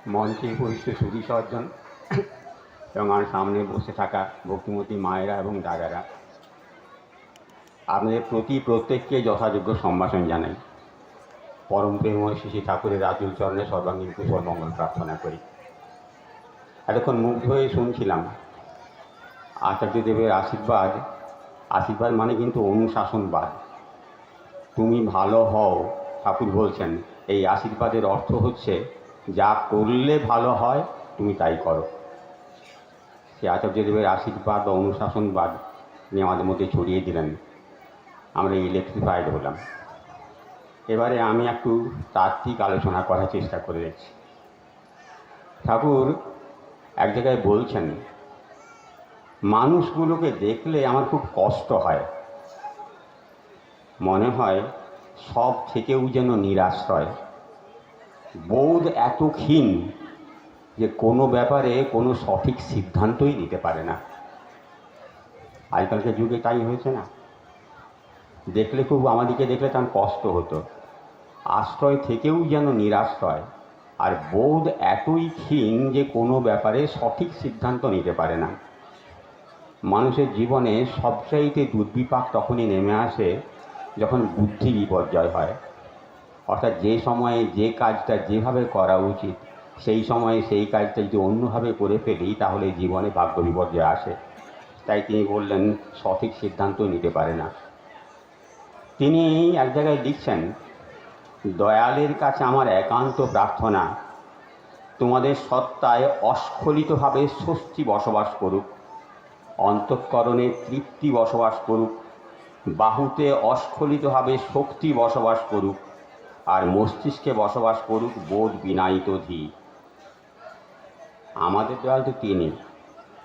মঞ্চে উপস্থিত সুধী সজ্জন এবং আমার সামনে বসে থাকা ভক্তিমতী মায়েরা এবং দাদারা, আপনাদের প্রত্যেককে যথাযোগ্য সম্ভাষণ জানাই। পরম প্রেমময় শ্রী শ্রী ঠাকুরের রাজুল চরণে সর্বাঙ্গীন কুশল মঙ্গল প্রার্থনা করি। এতক্ষণ মুগ্ধ হয়ে শুনছিলাম আচার্যদেবের আশীর্বাদ। আশীর্বাদ মানে কিন্তু অনুশাসনবাদ। তুমি ভালো হও, ঠাকুর বলছেন। এই আশীর্বাদের অর্থ হচ্ছে যা করলে ভালো হয় তুমি তাই করো। সে আচার্যদেবের আশীর্বাদ বা অনুশাসনবাদ তিনি আমাদের মধ্যে ছড়িয়ে দিলেন। আমরা ইলেকট্রিফাইড হলাম। এবারে আমি একটু তাত্ত্বিক আলোচনা করার চেষ্টা করে দেখছি। ঠাকুর এক জায়গায় বলছেন, মানুষগুলোকে দেখলে আমার খুব কষ্ট হয়, মনে হয় সব থেকেও যেন নিরাশ্রয়। বোধ এত ক্ষীণ যে কোনো ব্যাপারে কোনো সঠিক সিদ্ধান্তই নিতে পারে না। আজকালকার যুগে তাই হয়েছে না? দেখলে খুব, আমাদেরকে দেখলে তার কষ্ট হতো। আশ্রয় থেকেও যেন নিরাশ্রয়, আর বোধ এতই ক্ষীণ যে কোনো ব্যাপারে সঠিক সিদ্ধান্ত নিতে পারে না। মানুষের জীবনে সবচাইতে দুর্বিপাক তখনই নেমে আসে যখন বুদ্ধি বিপর্যয় হয়। অর্থাৎ যে সময়ে যে কাজটা যেভাবে করা উচিত সেই সময়ে সেই কাজটা যদি অন্যভাবে করে ফেলি তাহলে জীবনে ভাগ্য বিপর্যয় আসে। তাই তিনি বললেন সঠিক সিদ্ধান্ত নিতে পারে না। তিনি এক জায়গায় লিখছেন, দয়ালের কাছে আমার একান্ত প্রার্থনা, তোমাদের সত্তায় অস্খলিতভাবে স্বস্তি বসবাস করুক, অন্তঃকরণে তৃপ্তি বসবাস করুক, বাহুতে অস্খলিতভাবে শক্তি বসবাস করুক, আর মস্তিষ্কে বসবাস করুক বোধ বিনায়িত ধী। আমাদের দয়াল তো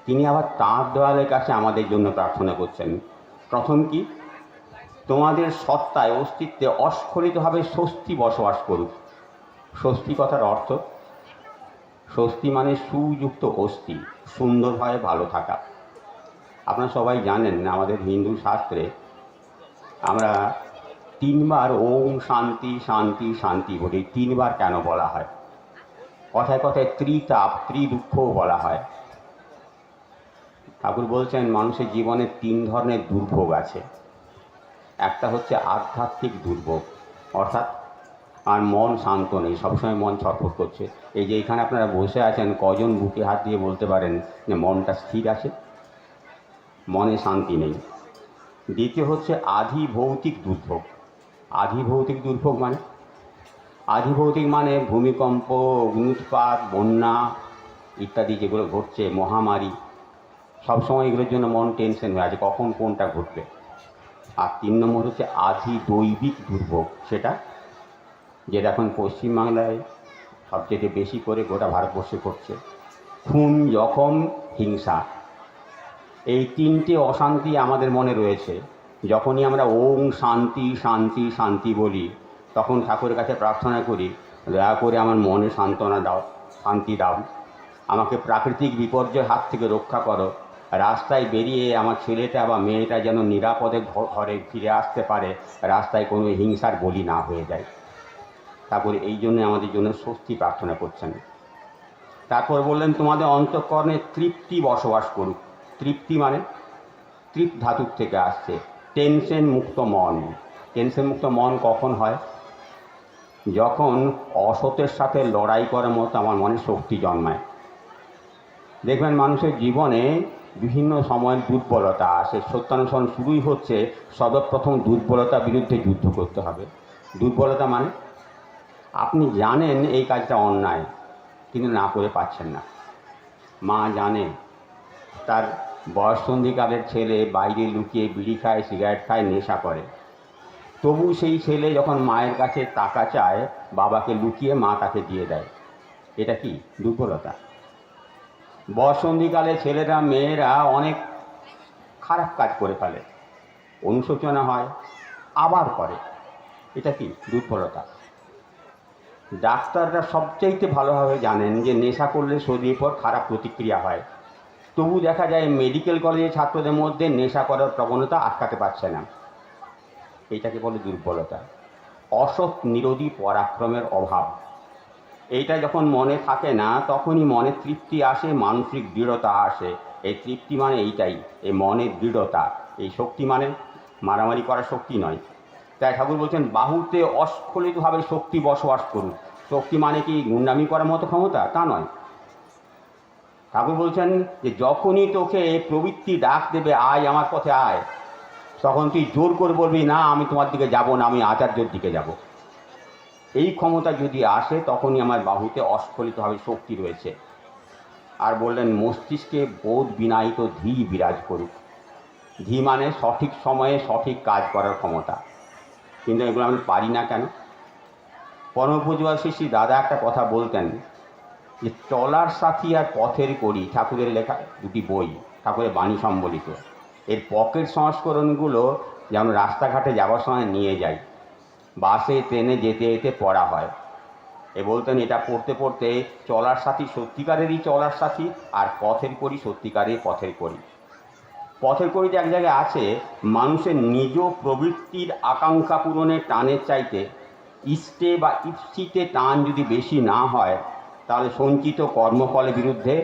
তিনি আবার তাঁর দয়ালের কাছে আমাদের জন্য প্রার্থনা করছেন। প্রথম কি? তোমাদের সত্তায় অস্তিত্বে অস্খলিতভাবে স্বস্তি বসবাস করুক। স্বস্তি কথার অর্থ, স্বস্তি মানে সুযুক্ত অস্থি, সুন্দরভাবে ভালো থাকা। আপনারা সবাই জানেন আমাদের হিন্দু শাস্ত্রে আমরা তিনবার ওম শান্তি শান্তি শান্তি বলি। তিনবার কেন বলা হয়? কথায় কথায় ত্রিতাপ, ত্রিদুঃখও বলা হয়। ঠাকুর বলছেন মানুষের জীবনে তিন ধরনের দুর্ভোগ আছে। একটা হচ্ছে আধ্যাত্মিক দুর্ভোগ, অর্থাৎ আর মন শান্ত নেই, সবসময় মন ছটফট করছে। এই যে এখানে আপনারা বসে আছেন, কজন বুকে হাত দিয়ে বলতে পারেন যে মনটা স্থির আছে, মনে শান্তি নেই? দ্বিতীয় হচ্ছে আধিভৌতিক দুর্ভোগ। আধিভৌতিক দুর্ভোগ মানে, আধিভৌতিক মানে ভূমিকম্প, অগ্নুৎপাত, বন্যা ইত্যাদি যেগুলো ঘটছে, মহামারী, সবসময় এগুলোর জন্য মন টেনশন হয়ে আছে, কখন কোনটা ঘটবে। আর তিন নম্বর হচ্ছে আধিদৈবিক দুর্ভোগ, যেটা এখন পশ্চিমবাংলায় সবচেয়ে বেশি করে গোটা ভারতবর্ষে ঘটছে। খুন, জখম, হিংসা, এই তিনটে অশান্তি আমাদের মনে রয়েছে। যখনই আমরা ওম শান্তি শান্তি শান্তি বলি তখন ঠাকুরের কাছে প্রার্থনা করি, দয়া করে আমার মনে সান্ত্বনা দাও, শান্তি দাও, আমাকে প্রাকৃতিক বিপর্যয়ের হাত থেকে রক্ষা করো, রাস্তায় বেরিয়ে আমার ছেলেটা বা মেয়েটা যেন নিরাপদে ঘরে ফিরে আসতে পারে, রাস্তায় কোনো হিংসার বলি না হয়ে যায়। তারপরে এই জন্য আমাদের জন্য স্বস্তি প্রার্থনা করছেন। তারপর বললেন তোমাদের অন্তঃকরণে তৃপ্তি বসবাস করুক। তৃপ্তি মানে তৃপ ধাতুর থেকে আসছে, টেনশন মুক্ত মন। টেনশন মুক্ত মন কখন হয়? যখন অসতের সাথে লড়াই করার মতো আমার মনে শক্তি জন্মায়। দেখবেন মানুষের জীবনে বিভিন্ন সময়ের দুর্বলতা আসে। সত্যানুসরণ শুরুই হচ্ছে সর্বপ্রথম দুর্বলতার বিরুদ্ধে যুদ্ধ করতে হবে। দুর্বলতা মানে আপনি জানেন এই কাজটা অন্যায় কিন্তু না করে পাচ্ছেন না। মা জানে তার বয়ঃসন্ধিকালের ছেলে বাইরে লুকিয়ে বিড়ি খায়, সিগারেট খায়, নেশা করে, তবু সেই ছেলে যখন মায়ের কাছে টাকা চায় বাবাকে লুকিয়ে মা তাকে দিয়ে দেয়। এটা কি? দুর্বলতা। বয়ঃসন্ধিকালে ছেলেরা মেয়েরা অনেক খারাপ কাজ করে ফেলে, অনুশোচনা হয়, আবার করে। এটা কি? দুর্বলতা। ডাক্তাররা সবচাইতে ভালোভাবে জানেন যে নেশা করলে শরীরের পর খারাপ প্রতিক্রিয়া হয়, তবু দেখা যায় মেডিকেল কলেজের ছাত্রদের মধ্যে নেশা করার প্রবণতা আটকাতে পারছে না। এইটাকে বলে দুর্বলতা। অসৎ নিরোধী পরাক্রমের অভাব। এইটা যখন মনে থাকে না তখনই মনে তৃপ্তি আসে, মানসিক দৃঢ়তা আসে। এই তৃপ্তি মানে এইটাই, এই মনের দৃঢ়তা। এই শক্তি মানে মারামারি করার শক্তি নয়। তাই ঠাকুর বলছেন বাহুতে অস্খলিতভাবে শক্তি বসবাস করুক। শক্তি মানে কি গুন্ডামি করার মতো ক্ষমতা? তা নয়। ঠাকুর বলছেন যে যখনই তোকে প্রবৃত্তি ডাক দেবে, আয় আমার পথে আয়, তখন তুই জোর করে বলবি না আমি তোমার দিকে যাব না, আমি আচার্যর দিকে যাব। এই ক্ষমতা যদি আসে তখনই আমার বাহুতে অস্খলিতভাবে শক্তি রয়েছে। আর বললেন মস্তিষ্কে বোধ বিনায়িত ধী বিরাজ করুক। ধী মানে সঠিক সময়ে সঠিক কাজ করার ক্ষমতা। কিন্তু এগুলো আমি পারি না কেন? পরমপূজ্য শ্রী দাদা একটা কথা বলতেন যে চলার সাথী আর পথের কড়ি, ঠাকুরের লেখা দুটি বই, ঠাকুরের বাণী সম্বলিত। এর পকেট সংস্করণগুলো যেমন রাস্তাঘাটে যাওয়ার সময় নিয়ে যাই, বাসে ট্রেনে যেতে যেতে পড়া হয়। এ বলতেন এটা পড়তে পড়তে চলার সাথী সত্যিকারেরই চলার সাথী, আর পথের কড়ি সত্যিকারের পথের কড়ি। পথের কড়িতে এক জায়গায় আছে, মানুষের নিজ প্রবৃত্তির আকাঙ্ক্ষা পূরণের টানের চাইতে ইষ্টে বা ইপ্সিতে টান যদি বেশি না হয়, তাহলে সঞ্চিত কর্মফলের বিরুদ্ধে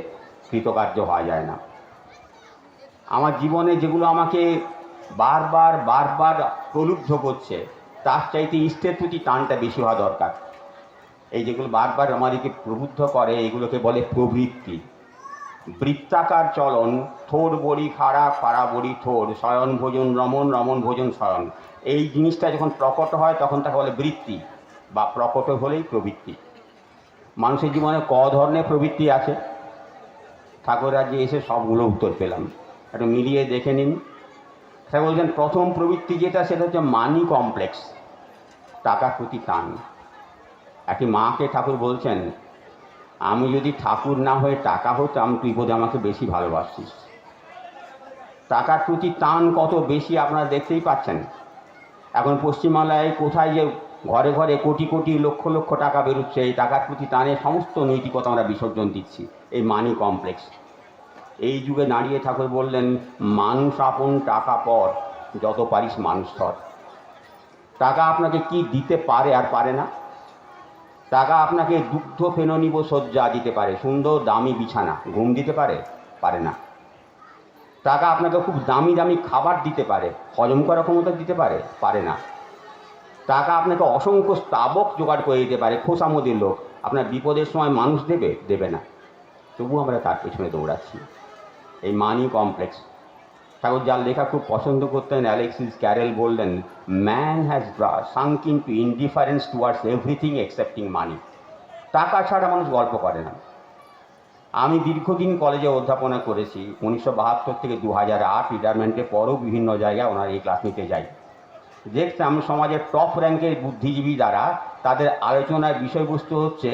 কৃতকার্য হওয়া যায় না। আমার জীবনে যেগুলো আমাকে বারবার বারবার প্রলুব্ধ করছে, তার চাইতে ইষ্টের প্রতি টানটা বেশি হওয়া দরকার। এই যেগুলো বারবার আমাদেরকে প্রবুদ্ধ করে, এগুলোকে বলে প্রবৃত্তি। বৃত্তাকার চলন, থোর বড়ি খাড়া, খাড়া বড়ি থোর, শয়ন ভোজন রমণ, রমণ ভোজন শয়ন। এই জিনিসটা যখন প্রকট হয় তখন তাকে বলে বৃত্তি, বা প্রকট হলেই প্রবৃত্তি। মানুষের জীবনে ক ধরনের প্রবৃত্তি আছে? ঠাকুর রাজ্যে এসে সবগুলো উত্তর পেলাম, একটু মিলিয়ে দেখে নিন। ঠাকুর বলছেন প্রথম প্রবৃত্তি যেটা, সেটা হচ্ছে মানি কমপ্লেক্স, টাকার প্রতি টান। একটি মাকে ঠাকুর বলছেন আমি যদি ঠাকুর না হয়ে টাকা হতাম, তুই বোধহয় আমাকে বেশি ভালোবাসিস। টাকার প্রতি টান কত বেশি আপনারা দেখতেই পাচ্ছেন। এখন পশ্চিমবাংলায় কোথায় যে ঘরে ঘরে কোটি কোটি লক্ষ লক্ষ টাকা বেরোচ্ছে, এই টাকার প্রতি টানে সমস্ত নৈতিকতা আমরা বিসর্জন দিচ্ছি, এই মানি কমপ্লেক্স। এই যুগে দাঁড়িয়ে ঠাকুর বললেন মানুষ আপন টাকা পর, যত পারিস মানুষ ধর। টাকা আপনাকে কি দিতে পারে আর পারে না? টাকা আপনাকে দুগ্ধ ফেননিব শয্যা দিতে পারে, সুন্দর দামি বিছানা, ঘুম দিতে পারে? পারে না। টাকা আপনাকে খুব দামি দামি খাবার দিতে পারে, হজম করার ক্ষমতা দিতে পারে? পারে না। টাকা আপনাকে অসংখ্য স্তাবক জোগাড় করে দিতে পারে, খোসামদির লোক, আপনার বিপদের সময় মানুষ দেবে? দেবে না। তবু আমরা তার পেছনে দৌড়াচ্ছি, এই মানি কমপ্লেক্স। ঠাকুর যার লেখা খুব পছন্দ করতেন, অ্যালেক্সিস ক্যারেল, বললেন man has sunk into indifference towards everything excepting money. টাকা ছাড়া মানুষ গল্প করে না। আমি দীর্ঘদিন কলেজে অধ্যাপনা করেছি, 1972 থেকে 2008, রিটায়ারমেন্টের পরও বিভিন্ন জায়গায় ওনার এই ক্লাস নিতে যাই। দেখতাম সমাজের টপ র্যাঙ্কের বুদ্ধিজীবী দ্বারা তাদের আলোচনার বিষয়বস্তু হচ্ছে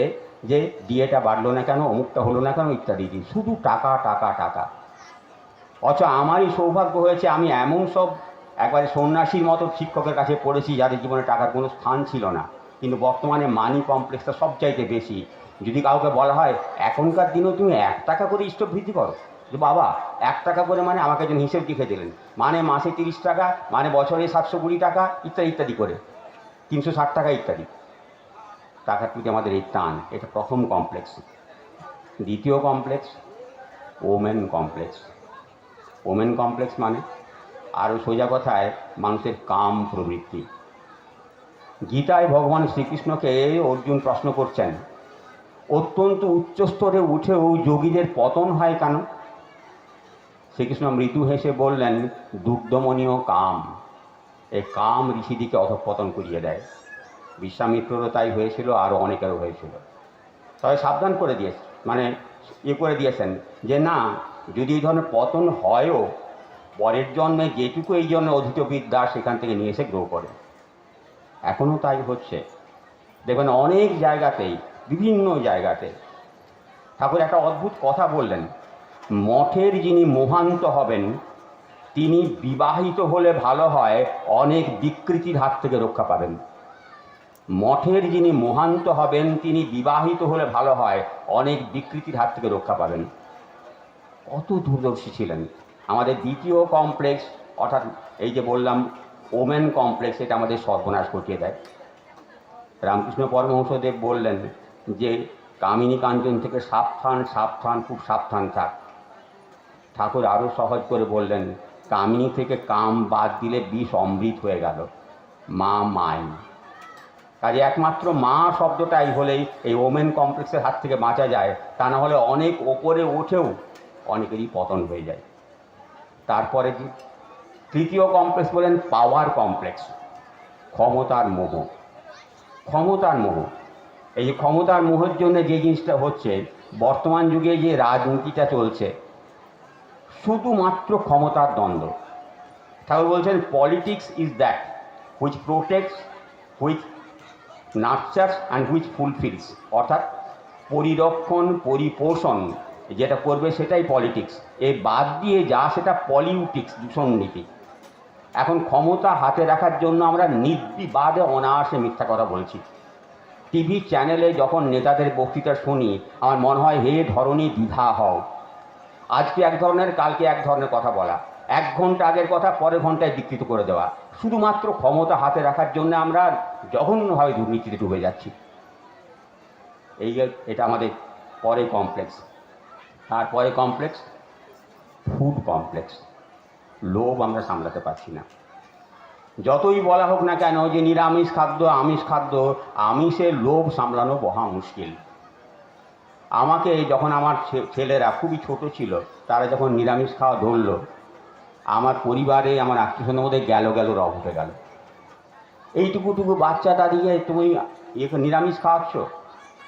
যে ডিএটা বাড়লো না কেন, অমুকটা হলো না কেন, ইত্যাদি। শুধু টাকা টাকা টাকা। অথচ আমারই সৌভাগ্য হয়েছে, আমি এমন সব একবারে সন্ন্যাসীর মতো শিক্ষকের কাছে পড়েছি যাদের জীবনে টাকার কোনো স্থান ছিল না, কিন্তু বর্তমানে মানি কমপ্লেক্সটা সবচাইতে বেশি। যদি কাউকে বলা হয় এখনকার দিনেও তুমি 1 টাকা করে স্টোভ বৃদ্ধি করো, যে বাবা 1 টাকা করে মানে আমাকে একজন হিসেব লিখে দিলেন, মানে মাসে 30 টাকা, মানে বছরে 720 টাকা, ইত্যাদি ইত্যাদি করে 360 টাকা ইত্যাদি। টাকার প্রতি আমাদের এই টান, এটা প্রথম কমপ্লেক্স। দ্বিতীয় complex women complex. Women complex মানে আরও সোজা কথায় মানুষের কাম প্রবৃত্তি। গীতায় ভগবান শ্রীকৃষ্ণকে অর্জুন প্রশ্ন করছেন অত্যন্ত উচ্চ স্তরে উঠেও যোগীদের পতন হয় কেন? শ্রীকৃষ্ণ মৃদু হেসে বললেন দুগ্ধমনীয় কাম। এই কাম ঋষিদিকে অধঃপতন করিয়ে দেয়। বিশ্বামিত্ররও তাই হয়েছিল, আরও অনেকেরও হয়েছিল। তবে সাবধান করে দিয়েছে, মানে করে দিয়েছেন যে না, যদি এই ধরনের পতন হয়ও, পরের জন্মে যেটুকু এই জন্য অধীত বিদ্যা সেখান থেকে নিয়ে এসে গ্রো করে। এখনও তাই হচ্ছে, দেখবেন অনেক জায়গাতেই, বিভিন্ন জায়গাতে। ঠাকুর একটা অদ্ভুত কথা বললেন, মঠের যিনি মহান্ত হবেন তিনি বিবাহিত হলে ভালো হয়, অনেক বিকৃতির হাত থেকে রক্ষা পাবেন। মঠের যিনি মহান্ত হবেন তিনি বিবাহিত হলে ভালো হয়, অনেক বিকৃতির হাত থেকে রক্ষা পাবেন। কত দূরদর্শী ছিলেন। আমাদের দ্বিতীয় কমপ্লেক্স, অর্থাৎ এই যে বললাম ওমেন কমপ্লেক্স, এটা আমাদের সর্বনাশ ঘটিয়ে দেয়। রামকৃষ্ণ পরমহংসদেব বললেন যে কামিনী কাঞ্চন থেকে সাবধান সাবধান, খুব সাবধান থাক। ঠাকুর আরও সহজ করে বললেন, কামিনী থেকে কাম বাদ দিলে বিষ অমৃত হয়ে গেল, মা মাই। কাজে একমাত্র মা শব্দটাই হলেই এই ওমেন কমপ্লেক্সের হাত থেকে বাঁচা যায়, তা না হলে অনেক ওপরে উঠেও অনেকেরই পতন হয়ে যায়। তারপরে কি তৃতীয় কমপ্লেক্স বলেন পাওয়ার কমপ্লেক্স, ক্ষমতার মোহ। ক্ষমতার মোহ, এই যে ক্ষমতার মোহের জন্য যে জিনিসটা হচ্ছে, বর্তমান যুগে যে রাজনীতিটা চলছে শুধুমাত্র ক্ষমতার দ্বন্দ্ব। ঠাকুর বলছেন politics is that which protects, which nurtures and which fulfils, অর্থাৎ পরিরক্ষণ পরিপোষণ যেটা করবে সেটাই পলিটিক্স, এর বাদ দিয়ে যা সেটা পলিউটিক্স, দূষণ নীতি। এখন ক্ষমতা হাতে রাখার জন্য আমরা নির্বিবাদে অনায়াসে মিথ্যা কথা বলছি। টিভি চ্যানেলে যখন নেতাদের বক্তৃতা শুনি আমার মনে হয় হে ধরনী দ্বিধা হও। আজকে এক ধরনের, কালকে এক ধরনের কথা বলা, 1 ঘন্টা আগের কথা পরের ঘন্টায় বিকৃত করে দেওয়া, শুধুমাত্র ক্ষমতা হাতে রাখার জন্য আমরা জঘন্যভাবে দুর্নীতিতে ডুবে যাচ্ছি। এটা আমাদের পরে কমপ্লেক্স। তারপরে কমপ্লেক্স ফুড কমপ্লেক্স, লোভ আমরা সামলাতে পারছি না। যতই বলা হোক না কেন যে নিরামিষ খাদ্য, আমিষ খাদ্য, আমিষের লোভ সামলানো মহা মুশকিল। আমাকে যখন আমার ছেলেরা খুবই ছোট ছিল, তারা যখন নিরামিষ খাওয়া ধরল, আমার পরিবারে আমার আত্মীয়স্বজনের মধ্যে গেল রব উঠে গেল। এইটুকুটুকু বাচ্চা তাদেরকে তুমি নিরামিষ খাওয়াচ্ছ,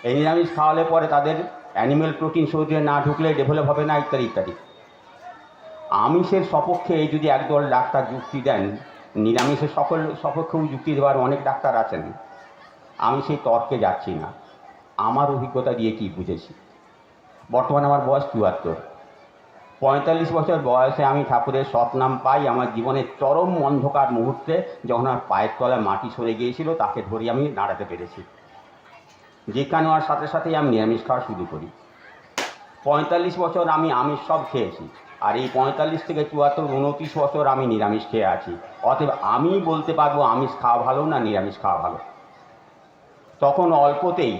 এই নিরামিষ খাওয়ালে পরে তাদের অ্যানিম্যাল প্রোটিন শরীরে না ঢুকলে ডেভেলপ হবে না, ইত্যাদি ইত্যাদি। আমিষের সপক্ষে যদি একদল ডাক্তার যুক্তি দেন, নিরামিষের সপক্ষেও যুক্তি দেওয়ার অনেক ডাক্তার আছেন। আমি সেই তর্কে যাচ্ছি না, আমার অভিজ্ঞতা দিয়ে কি বুঝেছি। বর্তমানে আমার বয়স 74, 45 বছর বয়সে আমি ঠাকুরের সৎনাম পাই। আমার জীবনের চরম অন্ধকার মুহূর্তে যখন আমার পায়ের তলায় মাটি সরে গিয়েছিল, তাকে ধরে আমি দাঁড়াতে পেরেছি। যেখানে নেওয়ার সাথে সাথেই আমি নিরামিষ খাওয়া শুরু করি। 45 বছর আমি আমিষ সব খেয়েছি, আর এই 45 থেকে 74, 29 বছর আমি নিরামিষ খেয়ে আছি। অতএব আমি বলতে পারবো আমিষ খাওয়া ভালো না নিরামিষ খাওয়া ভালো। তখন অল্পতেই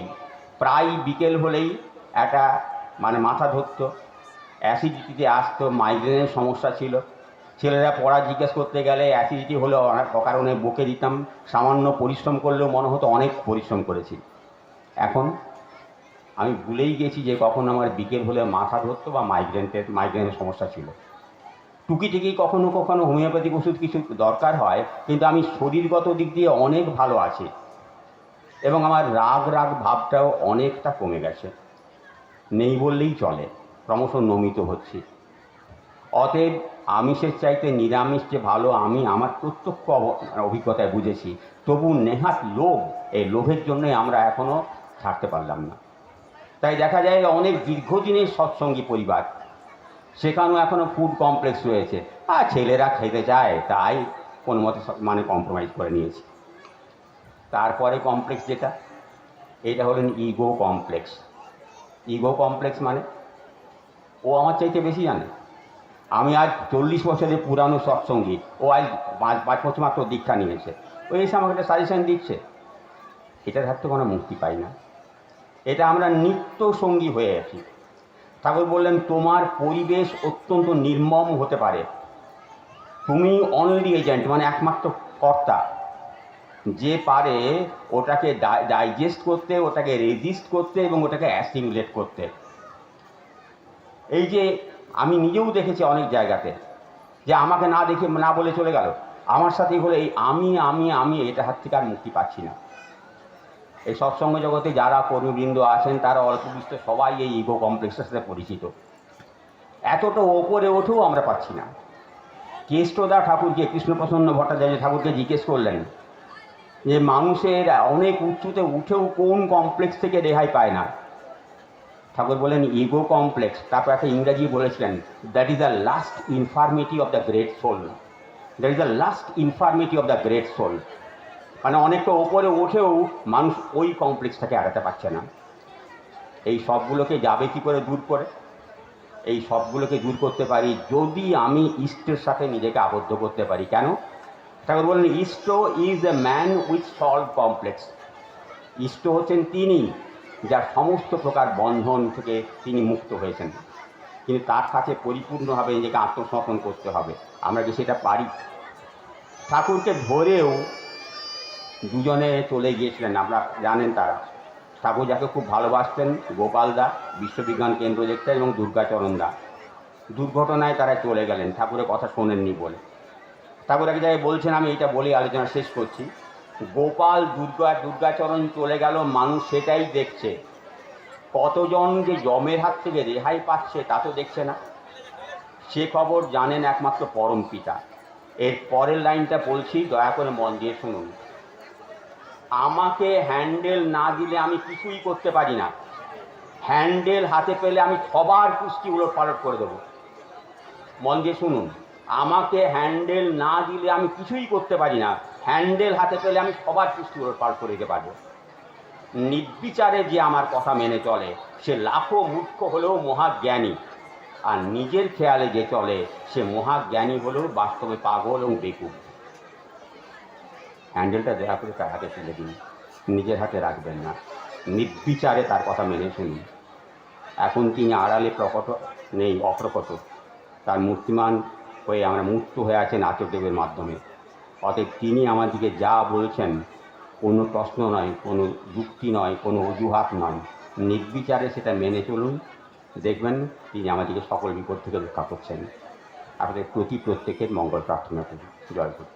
প্রায় বিকেল হলেই একটা মাথা ধরতো, অ্যাসিডিটিতে আসতো, মাইগ্রেনের সমস্যা ছিল। ছেলেরা পড়া জিজ্ঞেস করতে গেলে অ্যাসিডিটি হলে অকারণে বকে দিতাম। সামান্য পরিশ্রম করলেও মনে হতো অনেক পরিশ্রম করেছি। এখন আমি ভুলেই গেছি যে কখন আমার বিকেল হলে মাথা ধরতো বা মাইগ্রেনের সমস্যা ছিল। টুকিটিকি কখনো কখনো হোমিওপ্যাথিক ওষুধ কিছু দরকার হয়, কিন্তু আমি শরীরগত দিক দিয়ে অনেক ভালো আছি এবং আমার রাগ ভাবটাও অনেকটা কমে গেছে, নেই বললেই চলে, ক্রমশ নমিত হচ্ছি। অতএব আমিষের চাইতে নিরামিষ যে ভালো আমি আমার প্রত্যক্ষ অভিজ্ঞতায় বুঝেছি। তবু নেহাত লোভ, এই লোভের জন্যই আমরা এখনও ছাড়তে পারলাম না। তাই দেখা যায় অনেক দীর্ঘদিনের সৎসঙ্গী পরিবার, সেখানেও এখনও ফুড কমপ্লেক্স রয়েছে। আর ছেলেরা খেতে চায় তাই কোনো মতে কম্প্রোমাইজ করে নিয়েছি। তারপরে কমপ্লেক্স যেটা, এটা হলেন ইগো কমপ্লেক্স। ইগো কমপ্লেক্স ও আমার চাইতে বেশি জানে। আমি আজ 40 বছরের পুরানো সৎসঙ্গী, ও আজ 5 বছর মাত্র দীক্ষা নিয়েছে, ও এসে আমাকে একটা সাজেশন দিচ্ছে। এটার হাত থেকে কোনো মুক্তি পাই না। এটা আমরা নিত্য সঙ্গী হয়ে আছি। ঠাকুর বললেন তোমার পরিবেশ অত্যন্ত নির্মম হতে পারে, তুমি অনলি এজেন্ট, একমাত্র কর্তা, যে পারে ওটাকে ডাইজেস্ট করতে, ওটাকে রেজিস্ট করতে এবং ওটাকে অ্যাসিমিলেট করতে। এই যে আমি নিজেও দেখেছি অনেক জায়গাতে যে আমাকে না দেখে না বলে চলে গেল, আমার সাথেই হলে এই আমি এটা হাত থেকে আর মুক্তি পাচ্ছি না। এই সৎসঙ্গ জগতে যারা কর্মীবৃন্দ আছেন তারা অল্প বিস্তর সবাই এই ইগো কমপ্লেক্সের সাথে পরিচিত। এতটা ওপরে ওঠেও আমরা পাচ্ছি না। কেষ্টদা ঠাকুরকে, কৃষ্ণপ্রসন্ন ভট্টাচার্য ঠাকুরকে জিজ্ঞেস করলেন যে মানুষের অনেক উচ্চতে উঠেও কোন কমপ্লেক্স থেকে রেহাই পায় না। ঠাকুর বলেন ইগো কমপ্লেক্স। তারপর একটা ইংরাজি বলেছিলেন, that is the last infirmity of the great soul. That is the last infirmity of the great soul. অনেকটা ওপরে ওঠেও মানুষ ওই কমপ্লেক্সটাকে এড়াতে পারছে না। এই সবগুলোকে যাবে কী করে দূর করে? এই সবগুলোকে দূর করতে পারি যদি আমি ইষ্টের সাথে নিজেকে আবদ্ধ করতে পারি। কেন? ঠাকুর বলেন ইষ্ট is a man with solve complex. ইষ্ট হচ্ছেন তিনি যার সমস্ত প্রকার বন্ধন থেকে তিনি মুক্ত হয়েছেন, কিন্তু তার কাছে পরিপূর্ণভাবে নিজেকে আত্মসমর্পণ করতে হবে। আমরা কি সেটা পারি? ঠাকুরকে ধরেও দুজনে চলে গিয়েছিলেন, আপনারা জানেন তারা। ঠাকুর যাকে খুব ভালোবাসতেন, গোপাল দা বিশ্ববিজ্ঞান কেন্দ্র দেখতেন, এবং দুর্গাচরণ দা, দুর্ঘটনায় তারা চলে গেলেন, ঠাকুরের কথা শোনেননি বলে। ঠাকুর এক জায়গায় বলছেন, আমি এটা বলে আলোচনা শেষ করছি, গোপাল দুর্গাচরণ চলে গেল, মানুষ সেটাই দেখছে, কতজন যে যমের হাত থেকে রেহাই পাচ্ছে তা তো দেখছে না। সে খবর জানেন একমাত্র পরম পিতা। এর পরের লাইনটা বলছি, দয়া করে মন দিয়ে শুনুন। আমাকে হ্যান্ডেল না দিলে আমি কিছুই করতে পারি না, হ্যান্ডেল হাতে পেলে আমি সবার কুস্তি উলটপালট করে দেবো। মন দিয়ে শুনুন, আমাকে হ্যান্ডেল না দিলে আমি কিছুই করতে পারি না, হ্যান্ডেল হাতে পেলে আমি সবার কুস্তি উলটপালট করে দিতে পারবো। নির্বিচারে যে আমার কথা মেনে চলে সে লাখো মূর্খ হলেও মহাজ্ঞানী, আর নিজের খেয়ালে যে চলে সে মহাজ্ঞানী হলেও বাস্তবে পাগল এবং বেকুব। হ্যান্ডেলটা দয়া করে তার হাতে তুলে দিন, নিজের হাতে রাখবেন না, নির্বিচারে তার কথা মেনে শুনুন। এখন তিনি আড়ালে প্রকট নেই, অপ্রকট, তার মূর্তিমান হয়ে আমরা মুক্ত হয়ে আছেন আচার্যদেবের মাধ্যমে। অতএব তিনি আমাদেরকে যা বলছেন কোনো প্রশ্ন নয়, কোনো যুক্তি নয়, কোনো অজুহাত নয়, নির্বিচারে সেটা মেনে চলুন, দেখবেন তিনি আমাদেরকে সকল বিপদ থেকে রক্ষা করছেন। আপনাদের প্রত্যেকের মঙ্গল প্রার্থনা করি। জয় গুরু।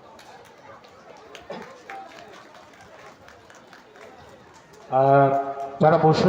যারা বসে